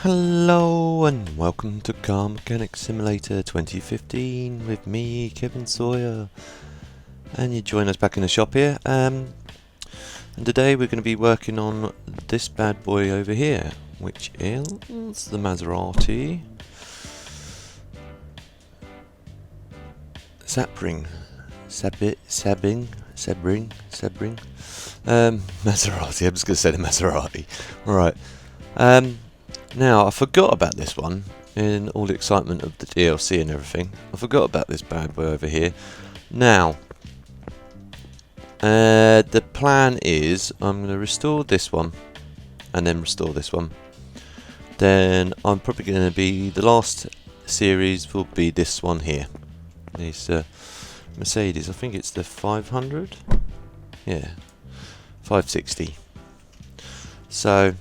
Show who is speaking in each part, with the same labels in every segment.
Speaker 1: Hello and welcome to Car Mechanic Simulator 2015 with me, Kevin Sawyer, and you join us back in the shop here. And today we're going to be working on this bad boy over here, which is the Maserati Sebring. Maserati. I'm just going to say the Maserati. Right. Now, I forgot about this one in all the excitement of the DLC and everything. I forgot about this bad boy over here. Now, the plan is I'm going to restore this one and then restore this one. Then I'm probably going to be, the last series will be this one here. This Mercedes, I think it's the 500? Yeah, 560. So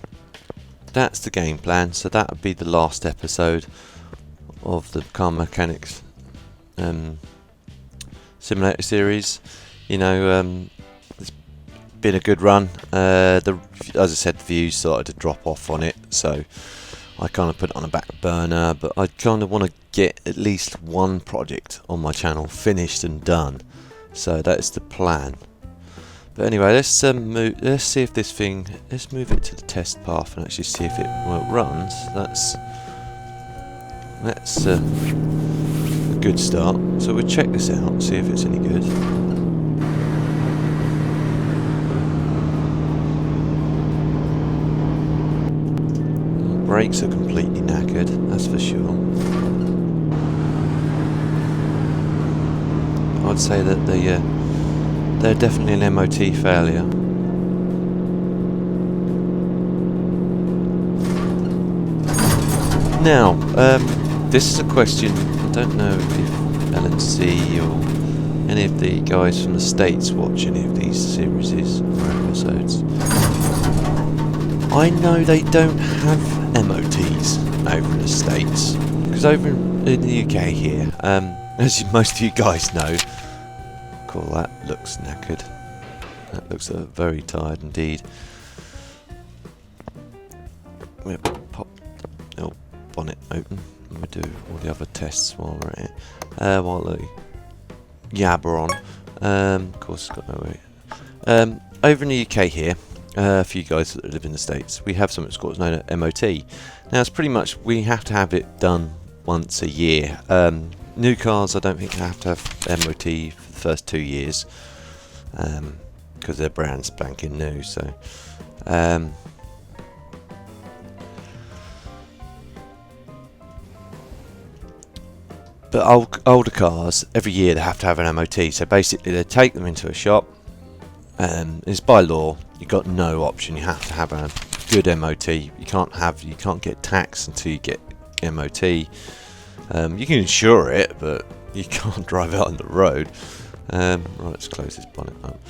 Speaker 1: that's the game plan. So that would be the last episode of the Car Mechanics Simulator series. You know, it's been a good run. As I said, the views started to drop off on it, so I kind of put it on a back burner. But I kind of want to get at least one project on my channel finished and done. So that's the plan. But anyway, let's see if this thing. Let's move it to the test path and actually see if it runs. That's a good start. So we'll check this out and see if it's any good. Brakes are completely knackered, that's for sure. I'd say that they're definitely an MOT failure. Now, this is a question. I don't know if LNC or any of the guys from the States watch any of these series or episodes. I know they don't have MOTs over in the States, because over in the UK here, as most of you guys know, that looks knackered. That looks very tired indeed. We'll pop the bonnet open and we'll do all the other tests while we're at it. While the yabber on. Of course, it's got no way. Over in the UK here, a few guys that live in the States, we have something that's known as MOT. Now, it's pretty much we have to have it done once a year. New cars, I don't think have to have MOT for the first 2 years, because they're brand spanking new. So, but older cars, every year they have to have an MOT. So basically, they take them into a shop, and it's by law. You've got no option. You have to have a good MOT. You can't get tax until you get MOT. You can insure it, but you can't drive out on the road. Right, let's close this bonnet up.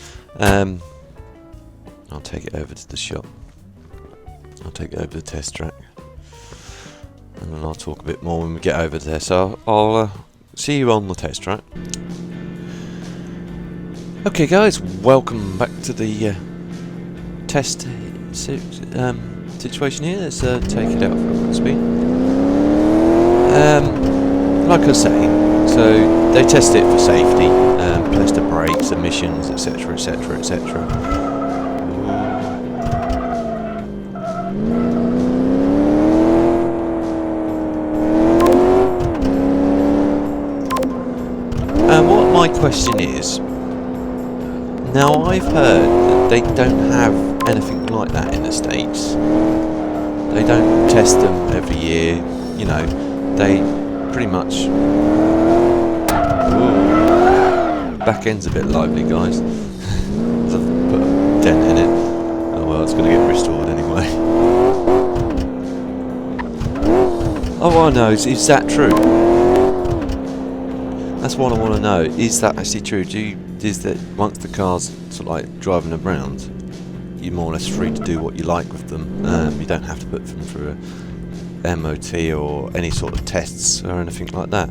Speaker 1: I'll take it over to the shop. I'll take it over to the test track, and then I'll talk a bit more when we get over there. So I'll see you on the test track. Okay, guys, welcome back to the test situation here. Let's take it out for a quick speed. Like I was saying, so they test it for safety, test the brakes, emissions, etc, etc, etc. And what my question is, now I've heard that they don't have anything like that in the States. They don't test them every year, you know. They pretty much. Ooh, back end's a bit lively, guys. I've put a dent in it. Oh well, it's going to get restored anyway. Oh, I know. Is that true? That's what I want to know. Is that actually true? Is that once the car's sort of like driving around, you're more or less free to do what you like with them? You don't have to put them through a MOT or any sort of tests or anything like that.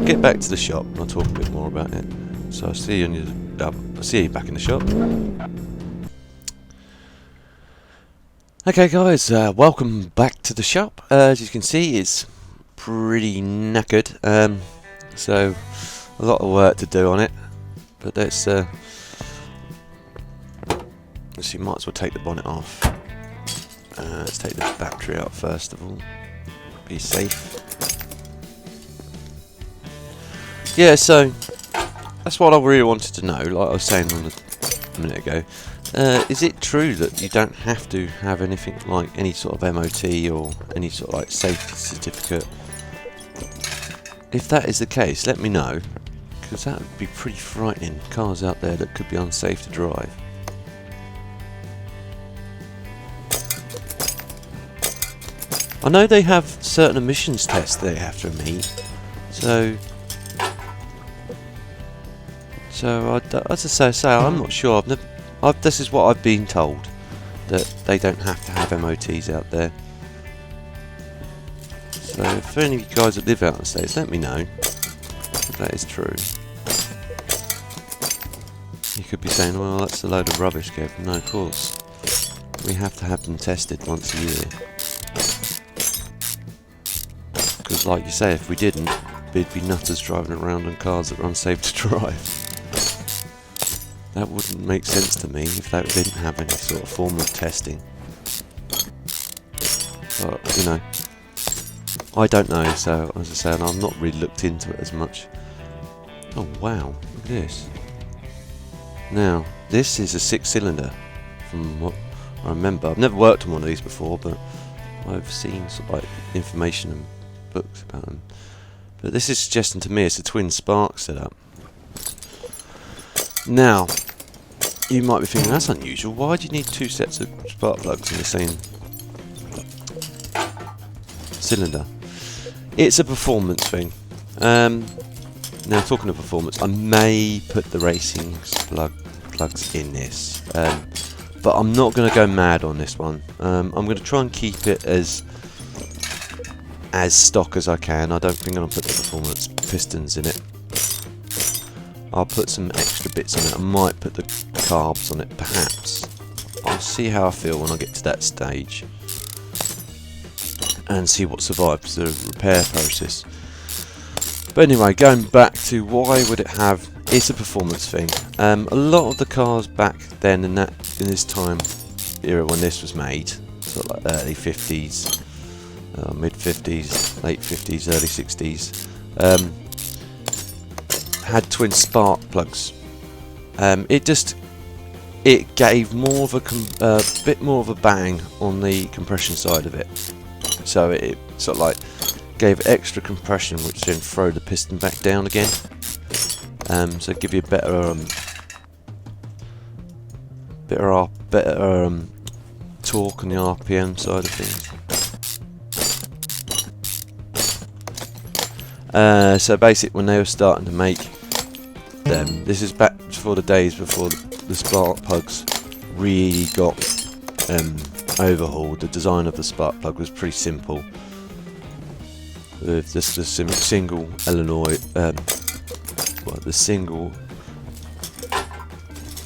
Speaker 1: Get back to the shop and I'll talk a bit more about it. So I'll see you back in the shop. Okay guys, welcome back to the shop. As you can see, it's pretty knackered, so a lot of work to do on it, but let's see, might as well take the bonnet off. Let's take the battery out first of all, be safe. Yeah, so that's what I really wanted to know, like I was saying a minute ago. Is it true that you don't have to have anything like any sort of MOT or any sort of like safety certificate? If that is the case, let me know, because that would be pretty frightening. Cars out there that could be unsafe to drive. I know they have certain emissions tests they have to meet, so as I say, I'm not sure. This is what I've been told, that they don't have to have MOTs out there. So if any of you guys that live out in the States, let me know if that is true. You could be saying, well, that's a load of rubbish, Kev. No, of course. We have to have them tested once a year. Because like you say, if we didn't, we'd be nutters driving around in cars that are unsafe to drive. That wouldn't make sense to me if they didn't have any sort of form of testing. But, you know, I don't know, so as I say, I've not really looked into it as much. Oh wow, look at this. Now, this is a 6-cylinder, from what I remember. I've never worked on one of these before, but I've seen sort of like information and books about them. But this is suggesting to me it's a twin spark setup. Now, you might be thinking, that's unusual. Why do you need two sets of spark plugs in the same cylinder? It's a performance thing. Now, talking of performance, I may put the racing plugs in this, but I'm not going to go mad on this one. I'm going to try and keep it as stock as I can. I don't think I'm going to put the performance pistons in it. I'll put some extra bits on it. I might put the carbs on it, perhaps. I'll see how I feel when I get to that stage and see what survives the repair process. But anyway, going back to why would it have, it's a performance thing. A lot of the cars back then in this time era when this was made, sort of like early 50s, mid 50s, late 50s, early 60s, had twin spark plugs. It gave more of a bit more of a bang on the compression side of it, so it sort of like gave extra compression, which then throw the piston back down again. So give you a better torque on the RPM side of things. So basically, when they were starting to make them, this is back before the days before the spark plugs really got overhauled. The design of the spark plug was pretty simple, with just a single Illinois, the single. I'm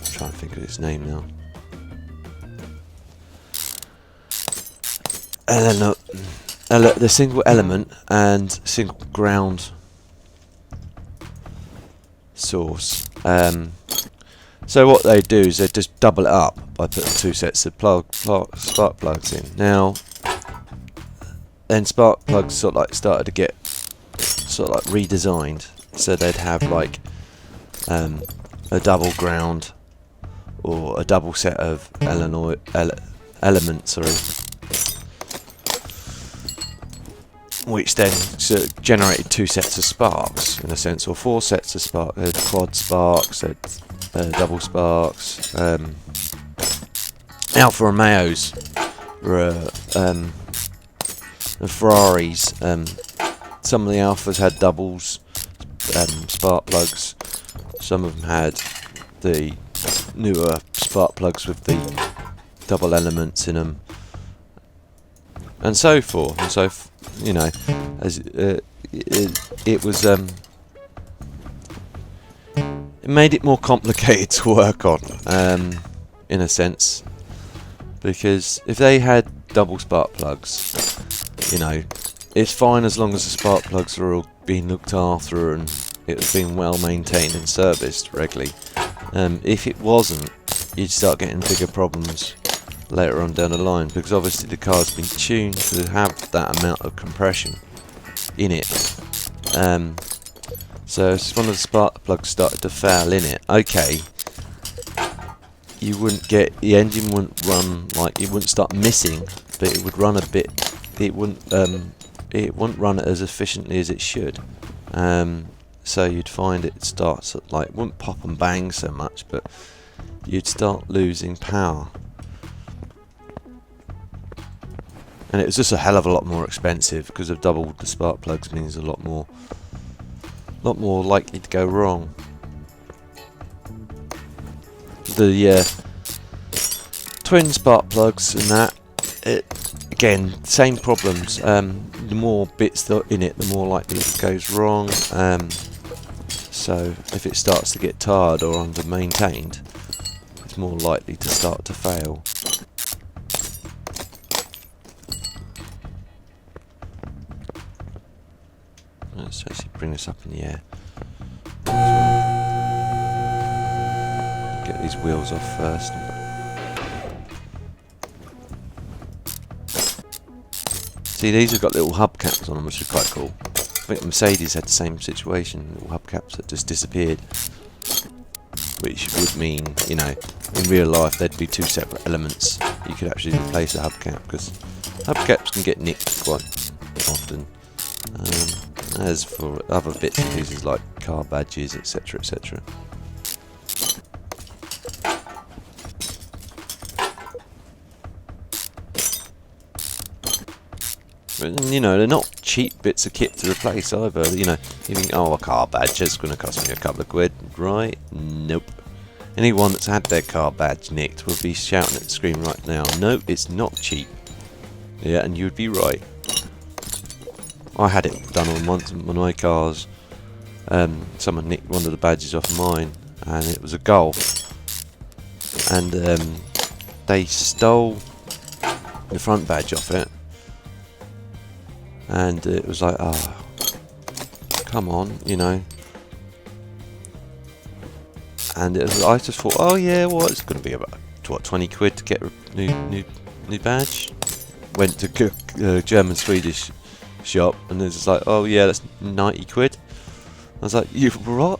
Speaker 1: trying to think of its name now. The single element and single ground source. So what they do is they just double it up by putting two sets of spark plugs in. Now, then spark plugs sort of like started to get sort of like redesigned, so they'd have like a double ground or a double set of elements, which then sort of generated two sets of sparks in a sense, or four sets of sparks, quad sparks, double sparks. Alfa Romeos were the Ferraris. Some of the Alphas had doubles, spark plugs. Some of them had the newer spark plugs with the double elements in them, and so forth. And so, you know, as it was, it made it more complicated to work on, in a sense, because if they had double spark plugs, you know, it's fine as long as the spark plugs are all being looked after and it was being well maintained and serviced regularly. If it wasn't, you'd start getting bigger problems later on down the line, because obviously the car's been tuned to have that amount of compression in it. So if one of the spark plugs started to fail in it, okay, you wouldn't get, the engine wouldn't run, like, it wouldn't start missing, but it would run a bit, it wouldn't run as efficiently as it should. So you'd find it starts at, like, it wouldn't pop and bang so much, but you'd start losing power. And it was just a hell of a lot more expensive, because of double the spark plugs means a lot more likely to go wrong. The twin spark plugs and that, again, same problems. The more bits that are in it, the more likely it goes wrong. So if it starts to get tired or under maintained, it's more likely to start to fail. Let's actually bring this up in the air. Get these wheels off first. See, these have got little hubcaps on them, which is quite cool. I think Mercedes had the same situation, little hubcaps that just disappeared. Which would mean, you know, in real life there'd be two separate elements. You could actually replace a hubcap, because hubcaps can get nicked quite often. As for other bits and pieces like car badges, etc, etc. But, you know, they're not cheap bits of kit to replace either. You know, you think, oh, a car badge is going to cost me a couple of quid, right? Nope. Anyone that's had their car badge nicked will be shouting at the screen right now, no, it's not cheap. Yeah, and you'd be right. I had it done on one of my cars. Someone nicked one of the badges off mine, and it was a Golf. And they stole the front badge off it. And it was like, oh, come on, you know. And it was, I just thought, oh yeah, well, it's going to be about, what, 20 quid to get a new badge. Went to German-Swedish shop, and it's like, oh yeah, that's 90 quid. I was like, you what?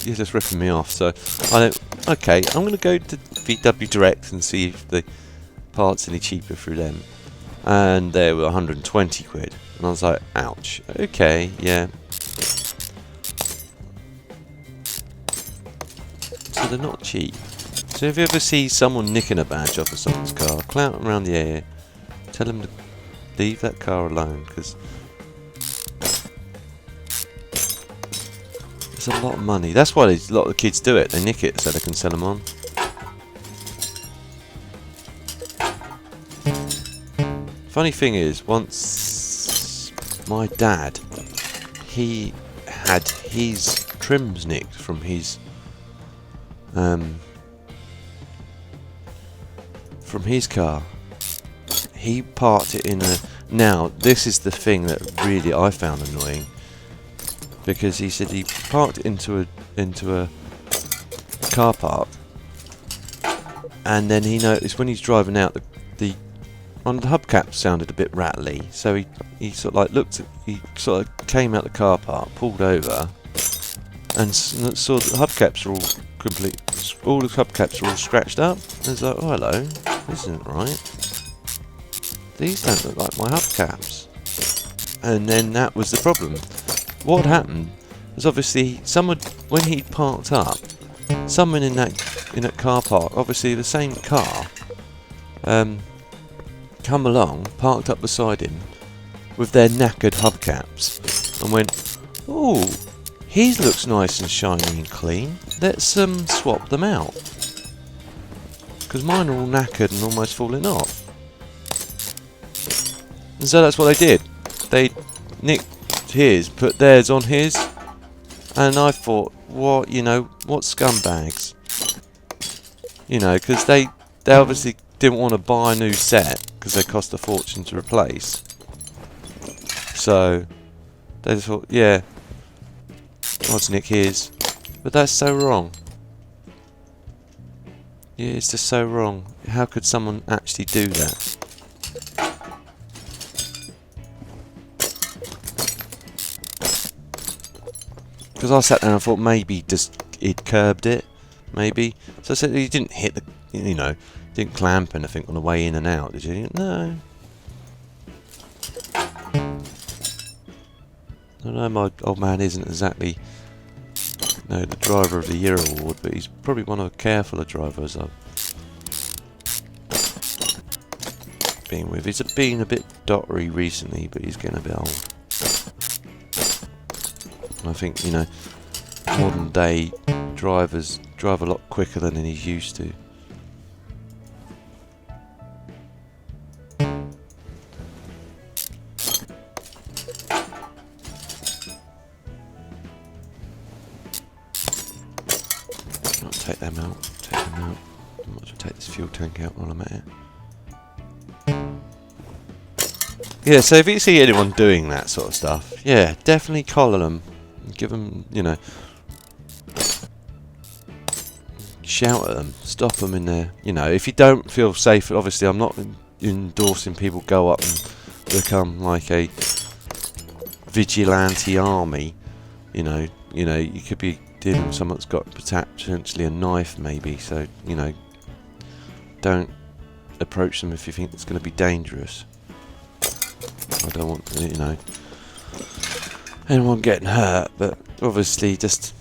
Speaker 1: You're just ripping me off. So I went, okay, I'm going to go to VW Direct and see if the parts any cheaper through them. And they were 120 quid. And I was like, ouch. Okay, yeah. So they're not cheap. So if you ever see someone nicking a badge off of someone's car, clout them around the area, tell them to leave that car alone, because it's a lot of money. That's why a lot of the kids do it. They nick it so they can sell them on. Funny thing is, once my dad, he had his trims nicked from his car. He parked it in a... Now, this is the thing that really I found annoying, because he said he parked it into a car park, and then he noticed when he's driving out, the one of the hubcaps sounded a bit rattly, so he sort of like looked at, he sort of came out the car park, pulled over, and saw the hubcaps are all complete, all the hubcaps are all scratched up. And he's like, oh hello, this isn't right. These don't look like my hubcaps. And then that was the problem. What happened was, obviously someone, when he parked up, someone in that car park, obviously the same car, come along, parked up beside him with their knackered hubcaps, and went, oh, his looks nice and shiny and clean, let's swap them out, because mine are all knackered and almost falling off. And so that's what they did. They nicked his, put theirs on his, and I thought, what, you know, what scumbags, you know, because they obviously didn't want to buy a new set because they cost a fortune to replace. So they just thought, yeah, odds nick his. But that's so wrong. Yeah, it's just so wrong. How could someone actually do that? Because I sat down and thought maybe just he'd curbed it, maybe. So I said, you didn't hit the, you know, didn't clamp anything on the way in and out, did you? No. I know my old man isn't exactly, you know, the driver of the year award, but he's probably one of the carefuler drivers I've been with. He's been a bit dottery recently, but he's getting a bit old. I think, you know, modern day drivers drive a lot quicker than he's used to. I'll take them out. I might as well take this fuel tank out while I'm at it. Yeah, so if you see anyone doing that sort of stuff, yeah, definitely collar them. Give them, you know, shout at them, stop them in there. You know, if you don't feel safe, obviously I'm not endorsing people go up and become like a vigilante army. You know, you could be dealing with someone that's got potentially a knife, maybe. So, you know, don't approach them if you think it's going to be dangerous. I don't want, you know, anyone getting hurt, but obviously just,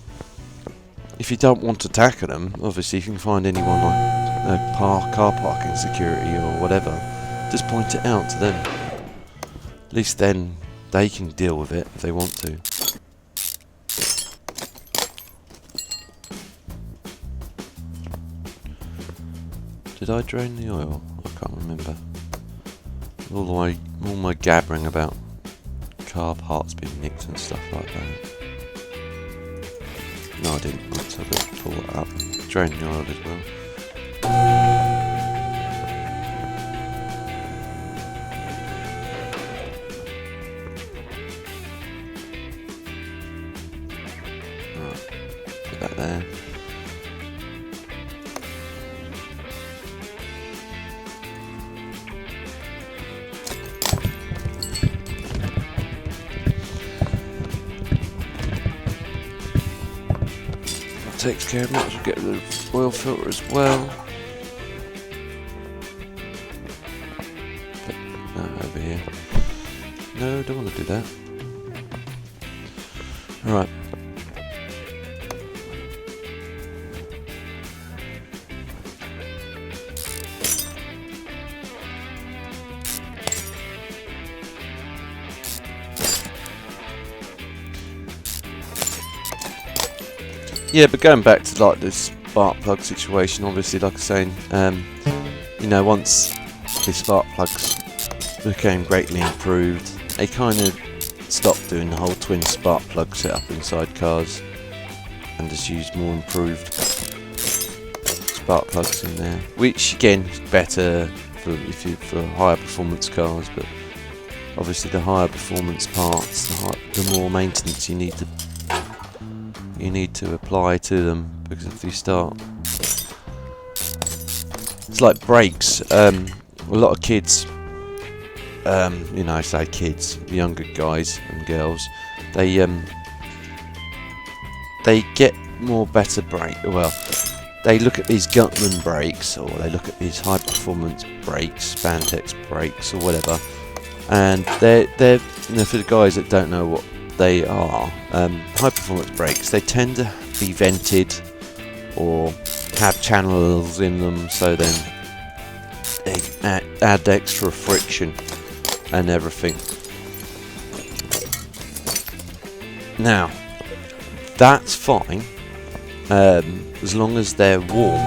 Speaker 1: if you don't want to tackle them, obviously you can find anyone like car parking security or whatever, just point it out to them. At least then they can deal with it if they want to. Did I drain the oil? I can't remember. All my gabbering about car parts being nicked and stuff like that. No, I didn't. So I've got to pull it up. Drain the oil as well. Right, put that there. Takes care of it. We'll get rid of the oil filter as well. Put that over here. No, don't want to do that. Alright. Yeah, but going back to like this spark plug situation, obviously, like I was saying, you know, once the spark plugs became greatly improved, they kind of stopped doing the whole twin spark plug setup inside cars and just used more improved spark plugs in there, which again is better for higher performance cars. But obviously, the higher performance parts, the more maintenance you need to apply to them, because if you start, it's like brakes. A lot of kids, you know, I say kids, younger guys and girls, they get more better brake. Well, they look at these Gutman brakes, or they look at these high performance brakes, Spantex brakes, or whatever, and they're you know, for the guys that don't know what they are, high performance brakes, they tend to be vented or have channels in them, so then they add extra friction and everything. Now, that's fine as long as they're warm.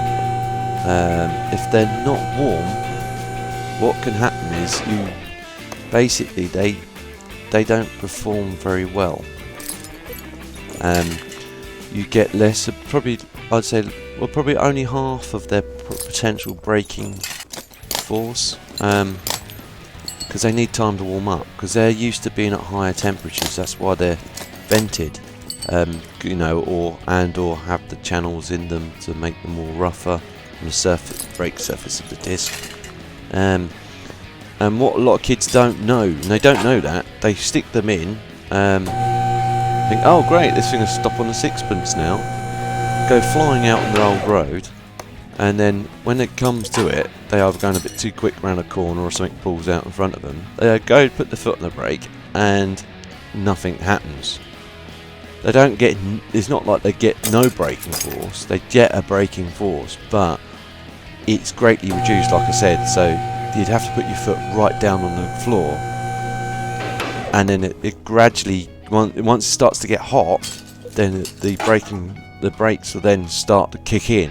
Speaker 1: If they're not warm, what can happen is basically they don't perform very well. You get less, probably, I'd say, well, probably only half of their potential braking force. because they need time to warm up, because they're used to being at higher temperatures. That's why they're vented, you know, or have the channels in them to make them more rougher on the surface, brake surface of the disc. And what a lot of kids don't know, and they don't know that, they stick them in, think, oh great, this thing will stop on a sixpence now, go flying out on the old road, and then when it comes to it, they are going a bit too quick around a corner or something pulls out in front of them. They go put the foot on the brake and nothing happens. They don't get, it's not like they get no braking force, they get a braking force, but it's greatly reduced, like I said, so you'd have to put your foot right down on the floor, and then it gradually, once it starts to get hot, then the brakes will then start to kick in,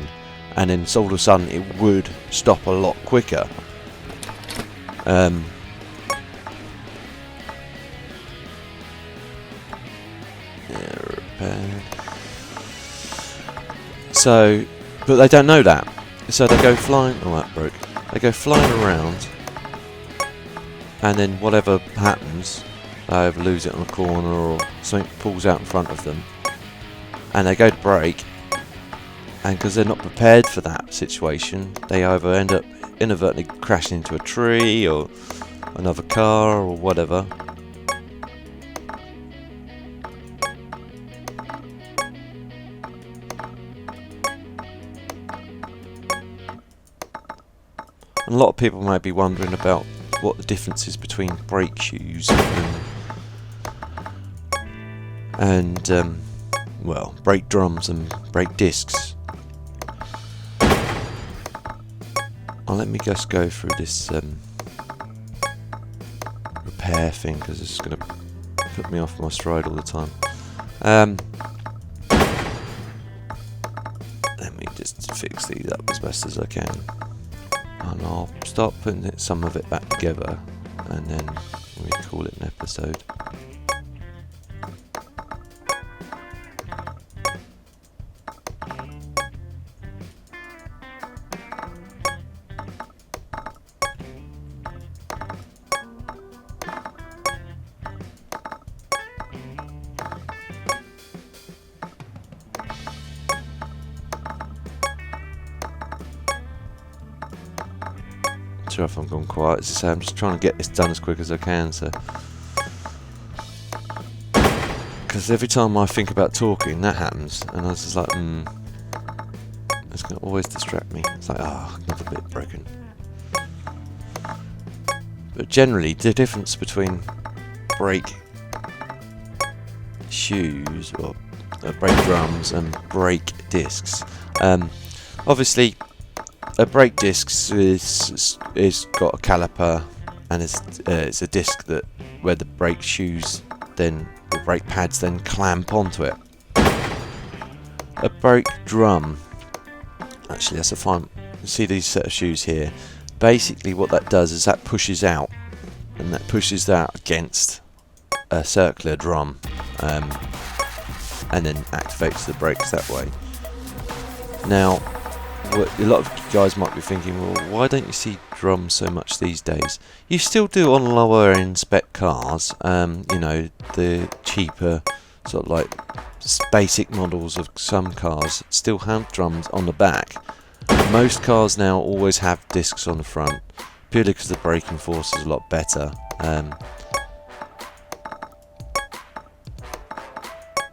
Speaker 1: and then all of a sudden it would stop a lot quicker. So, but they don't know that, so they go flying. Oh, that broke. They go flying around, and then whatever happens, they either lose it on a corner or something pulls out in front of them, and they go to brake, and because they're not prepared for that situation, they either end up inadvertently crashing into a tree or another car or whatever. And a lot of people might be wondering about what the difference is between brake shoes and well, brake drums and brake discs. Let me just go through this repair thing, because it's going to put me off my stride all the time. Let me just fix these up as best as I can, and I'll start putting some of it back together, and then we call it an episode. Sorry if I'm gone quiet. As I say, I'm just trying to get this done as quick as I can, so because every time I think about talking, that happens, and I was just like, it's going to always distract me. It's like, another bit broken. But generally, the difference between brake shoes or brake drums and brake discs, obviously. A brake disc is got a caliper, and it's a disc that where the brake shoes then, the brake pads then clamp onto it. A brake drum, actually that's a fine. You see these set of shoes here. Basically, what that does is that pushes out, and that pushes that against a circular drum, and then activates the brakes that way. Now, a lot of guys might be thinking, well, why don't you see drums so much these days? You still do on lower end spec cars, you know, the cheaper sort of like basic models of some cars still have drums on the back. Most cars now always have discs on the front, purely because the braking force is a lot better. And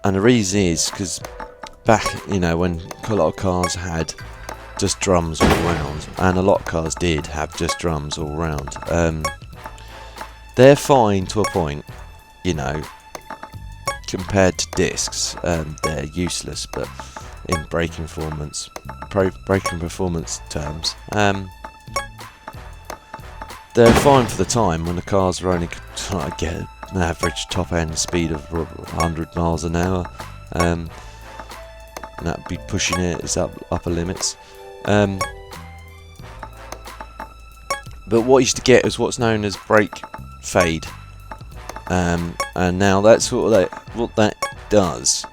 Speaker 1: the reason is because back, you know, when a lot of cars had just drums all round, and a lot of cars did have just drums all round. They're fine to a point, you know, compared to discs. They're useless, but in braking performance terms, they're fine for the time when the cars are only trying to get an average top end speed of 100 miles an hour, and that'd be pushing its upper limits. But what you used to get is what's known as brake fade, and now that's what that does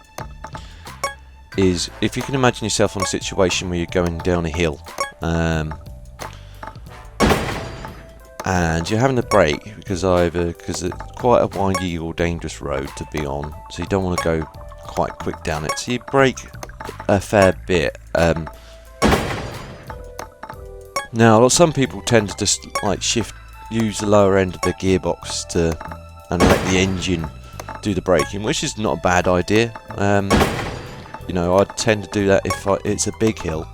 Speaker 1: is, if you can imagine yourself on a situation where you're going down a hill, and and you're having to brake because it's quite a windy or dangerous road to be on, so you don't want to go quite quick down it, so you brake a fair bit. Now some people tend to just like use the lower end of the gearbox and let the engine do the braking, which is not a bad idea. You know, I tend to do that if it's a big hill.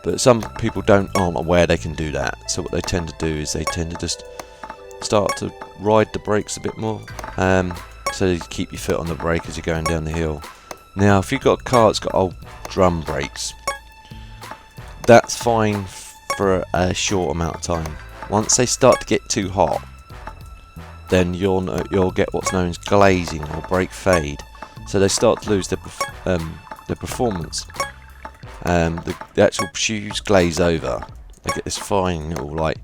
Speaker 1: But some people aren't aware they can do that. So what they tend to do is they tend to just start to ride the brakes a bit more, so you keep your foot on the brake as you're going down the hill. Now, if you've got a car that's got old drum brakes, that's fine for a short amount of time. Once they start to get too hot, then you'll get what's known as glazing or brake fade. So they start to lose their performance. The actual shoes glaze over. They get this fine little, like,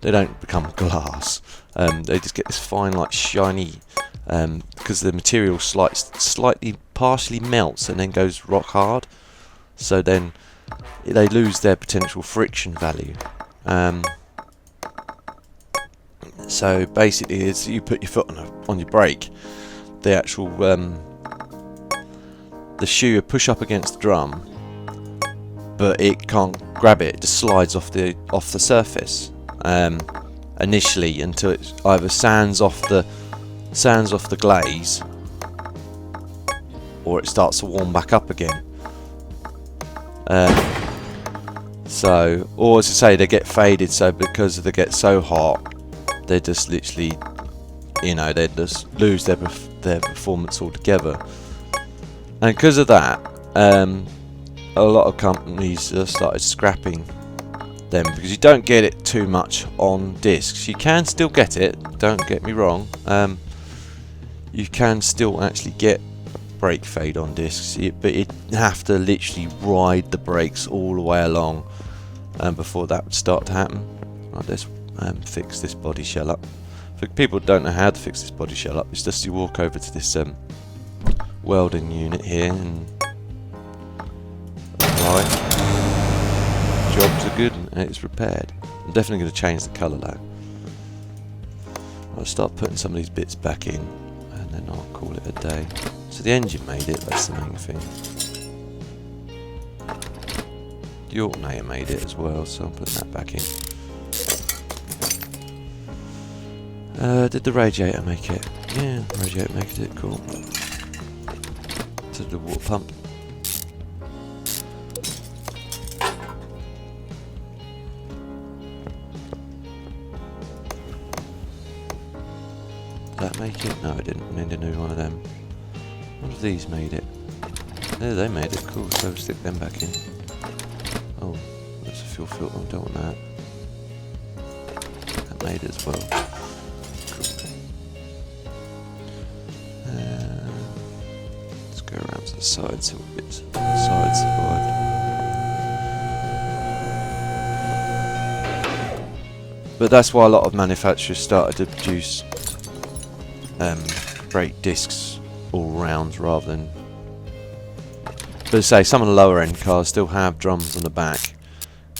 Speaker 1: they don't become glass. They just get this fine, like, shiny, because the material slightly partially melts and then goes rock hard. So then they lose their potential friction value. So basically, as you put your foot on your brake, the actual the shoe will push up against the drum, but it can't grab it. It just slides off the surface initially until it either sands off the glaze, or it starts to warm back up again. Or as I say, they get faded. So because they get so hot, they just literally, they just lose their performance altogether. And because of that, a lot of companies have started scrapping them because you don't get it too much on discs. You can still get it, don't get me wrong. You can still actually get brake fade on discs, but you have to literally ride the brakes all the way along before that would start to happen. Right, let's fix this body shell up. For people who don't know how to fix this body shell up, it's just you walk over to this welding unit here and apply. Jobs are good and it's repaired. I'm definitely going to change the colour though. I'll start putting some of these bits back in and then I'll call it a day. So the engine made it, that's the main thing. The alternator made it as well, so I'm putting that back in. Did the radiator make it? Yeah, the radiator made it, cool. To the water pump. Did that make it? No, it didn't. Need a new one of them. What have these made it? Yeah, they made it, cool, so stick them back in. Oh, that's a fuel filter, I don't want that. That made it as well. Let's go around to the side, see what bits sides survived. But that's why a lot of manufacturers started to produce brake discs all round rather than. But say some of the lower end cars still have drums on the back,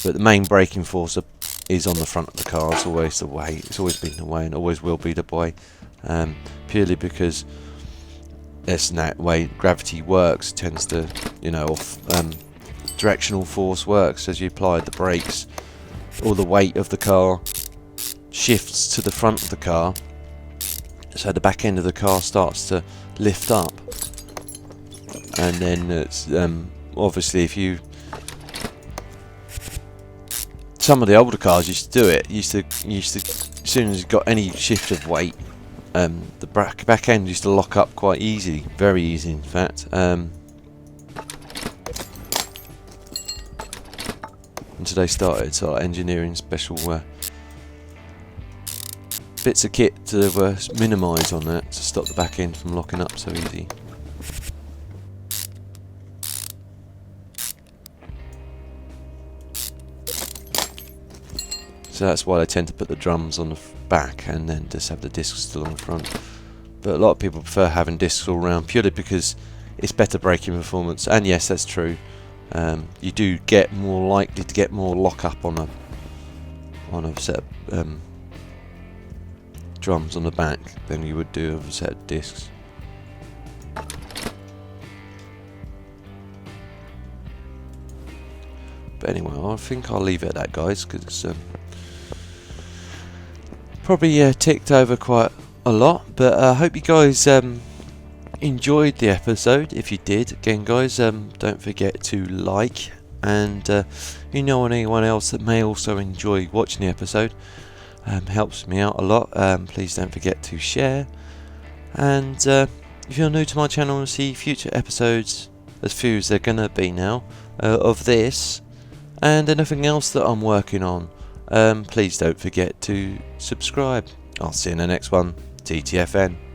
Speaker 1: but the main braking force is on the front of the car. It's always the way. It's always been the way, and always will be the way. Purely because that's that way gravity works. It tends to, directional force works as you apply the brakes. All the weight of the car shifts to the front of the car, so the back end of the car starts to lift up. And then it's obviously if you. Some of the older cars used to do it. Used to as soon as you got any shift of weight, the back end used to lock up quite easy, very easy in fact. Until they started sort of engineering special bits of kit to minimise on that to stop the back end from locking up so easy. So that's why they tend to put the drums on the back and then just have the discs still on the front. But a lot of people prefer having discs all round purely because it's better braking performance. And yes, that's true. You do get more likely to get more lockup on a set of drums on the back than you would do of a set of discs. But anyway, I think I'll leave it at that, guys, because it's probably ticked over quite a lot. But I hope you guys enjoyed the episode. If you did, again, guys, don't forget to like, and you know anyone else that may also enjoy watching the episode, helps me out a lot. Please don't forget to share, and if you're new to my channel and see future episodes, as few as they're gonna be now, of this and anything else that I'm working on, please don't forget to subscribe. I'll see you in the next one. TTFN.